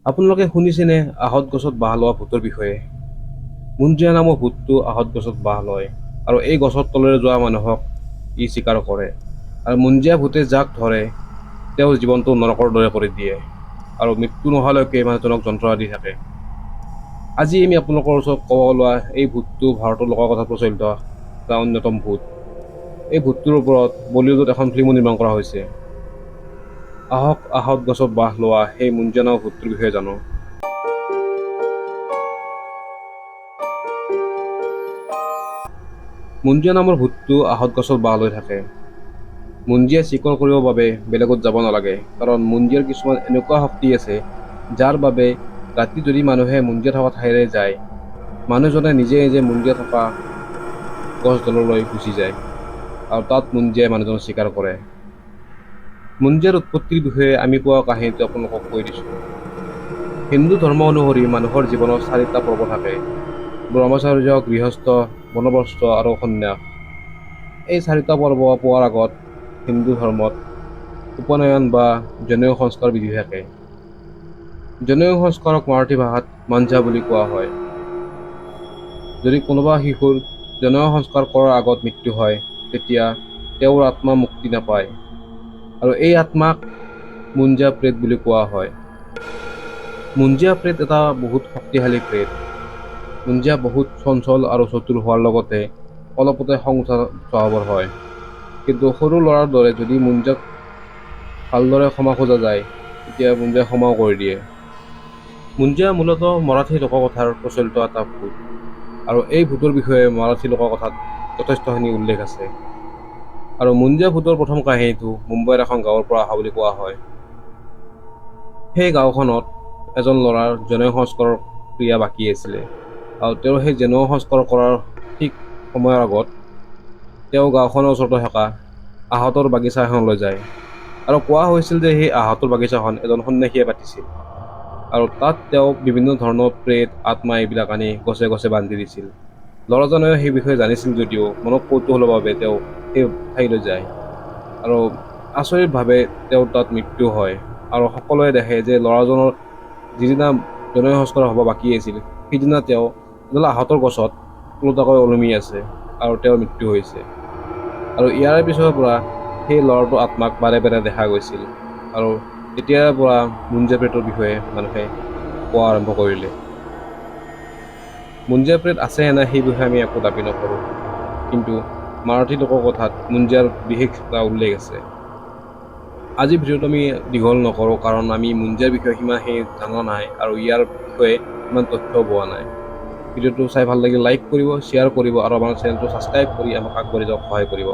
আপোনালোকে শুনিছেনে আহঁত গছত বাঁহ লোৱা ভূতৰ বিষয়ে? মুঞ্জিয়া নামৰ ভূতটো আহঁত গছত বাঁহ লয় আৰু এই গছৰ তলেৰে যোৱা মানুহক ই চিকাৰ কৰে। আৰু মুঞ্জিয়া ভূতে যাক ধৰে তেওঁৰ জীৱনটো নৰকৰ দৰে কৰি দিয়ে আৰু মৃত্যু নোহোৱালৈকে মানুহজনক যন্ত্ৰণা দি থাকে। আজি আমি আপোনালোকৰ ওচৰত ক'ব লোৱা এই ভূতটো ভাৰতৰ লোককথাত প্ৰচলিত এটা অন্যতম ভূত। এই ভূতটোৰ ওপৰত বলিউডত এখন ফিল্মো নিৰ্মাণ কৰা হৈছে। আহক আহঁত গছত বাঁহ লোৱা সেই মুঞ্জিয়া নামৰ ভূতটোৰ বিষয়ে জানো। মুঞ্জিয়া নামৰ ভূতটো আহঁত গছত বাঁহ লৈ থাকে। মুঞ্জিয়াই চিকাৰ কৰিবৰ বাবে বেলেগত যাব নালাগে, কাৰণ মুঞ্জিয়াৰ কিছুমান এনেকুৱা শক্তি আছে যাৰ বাবে ৰাতি যদি মানুহে মুঞ্জিয়া থকা ঠাইৰে যায়, মানুহজনে নিজে নিজে মুঞ্জিয়া থকা গছডাললৈ গুচি যায় আৰু তাত মুঞ্জিয়াই মানুহজনক চিকাৰ কৰে। মুঞ্জিয়াৰ উৎপত্তিৰ বিষয়ে আমি পোৱা কাহিনীটো আপোনালোকক কৈ দিছোঁ। হিন্দু ধৰ্ম অনুসৰি মানুহৰ জীৱনত 4টা পৰ্ব থাকে: ব্ৰহ্মচাৰ্য, গৃহস্থ, বনপ্ৰস্থ আৰু সন্ন্যাস। এই 4টা পৰ্ব পোৱাৰ আগত হিন্দু ধৰ্মত উপনয়ন বা জনেউ সংস্কাৰ বিধি থাকে। জনেউ সংস্কাৰক মাৰাঠী ভাষাত মাঞ্জা বুলি কোৱা হয়। যদি কোনোবা শিশুৰ জনেউ সংস্কাৰ কৰাৰ আগত মৃত্যু হয়, তেতিয়া তেওঁৰ আত্মা মুক্তি নাপায় আৰু এই আত্মাক মুঞ্জিয়া প্ৰেত বুলি কোৱা হয়। মুঞ্জিয়া প্ৰেত এটা বহুত শক্তিশালী প্ৰেত। মুঞ্জিয়া বহুত চঞ্চল আৰু চতুৰ হোৱাৰ লগতে অলপতে খং উঠা স্বভাৱৰ হয়। কিন্তু সৰু ল'ৰাৰ দৰে যদি মুঞ্জিয়াক ভালদৰে ক্ষমা খোজা যায়, তেতিয়া মুঞ্জিয়াই ক্ষমাও কৰি দিয়ে। মুঞ্জিয়া মূলতঃ মাৰাঠী লোককথাৰ প্ৰচলিত এটা ভূত আৰু এই ভূতৰ বিষয়ে মাৰাঠী লোককথাত যথেষ্টখিনি উল্লেখ আছে। আৰু মুঞ্জিয়া ভূতৰ প্ৰথম কাহিনীটো মুম্বাইৰ এখন গাঁৱৰ পৰা অহা বুলি কোৱা হয়। সেই গাঁওখনত এজন ল'ৰাৰ জনেউ সংস্কাৰৰ ক্ৰিয়া বাকী আছিলে আৰু তেওঁৰ সেই জনেউ সংস্কাৰ কৰাৰ ঠিক সময়ৰ আগত তেওঁ গাঁওখনৰ ওচৰতে থকা আহঁতৰ বাগিচা এখনলৈ যায় আৰু কোৱা হৈছিল যে সেই আহঁতৰ বাগিচাখন এজন সন্যাসীয়ে পাতিছিল আৰু তাত তেওঁ বিভিন্ন ধৰণৰ প্ৰেত, আত্মা এইবিলাক আনি গছে গছে বান্ধি দিছিল। ল'ৰাজনে সেই বিষয়ে জানিছিল যদিও মনত কৌতূহলৰ বাবে তেওঁ সেই ঠাইলৈ যায় আৰু আচৰিতভাৱে তেওঁৰ তাত মৃত্যু হয় আৰু সকলোৱে দেখে যে ল'ৰাজনৰ যিদিনা জনেউ সংস্কাৰ হ'ব বাকী আছিল, সিদিনা তেওঁ এডাল আহঁতৰ গছত ওলোটাকৈ ওলমি আছে আৰু তেওঁৰ মৃত্যু হৈছে। আৰু ইয়াৰ পিছৰ পৰা সেই ল'ৰাটোৰ আত্মাক বাৰে বাৰে দেখা গৈছিল আৰু তেতিয়াৰ পৰা মুঞ্জিয়া প্ৰেতৰ বিষয়ে মানুহে কোৱা আৰম্ভ কৰিলে। মুঞ্জিয়া প্ৰেত আছে নাই সেই বিষয়ে আমি একো দাবী নকৰোঁ, কিন্তু মাৰাঠী লোককথাত মুঞ্জিয়াৰ বিশেষ এটা উল্লেখ আছে। আজি ভিডিঅ'টো আমি দীঘল নকৰোঁ, কাৰণ আমি মুঞ্জিয়াৰ বিষয়ে সিমানখিনি জনা নাই আৰু ইয়াৰ বিষয়ে ইমান তথ্যও পোৱা নাই। ভিডিঅ'টো চাই ভাল লাগিলে লাইক কৰিব, শ্বেয়াৰ কৰিব আৰু আমাৰ চেনেলটো ছাবস্ক্ৰাইব কৰি আমাক আগবাঢ়ি যোৱাত সহায় কৰিব।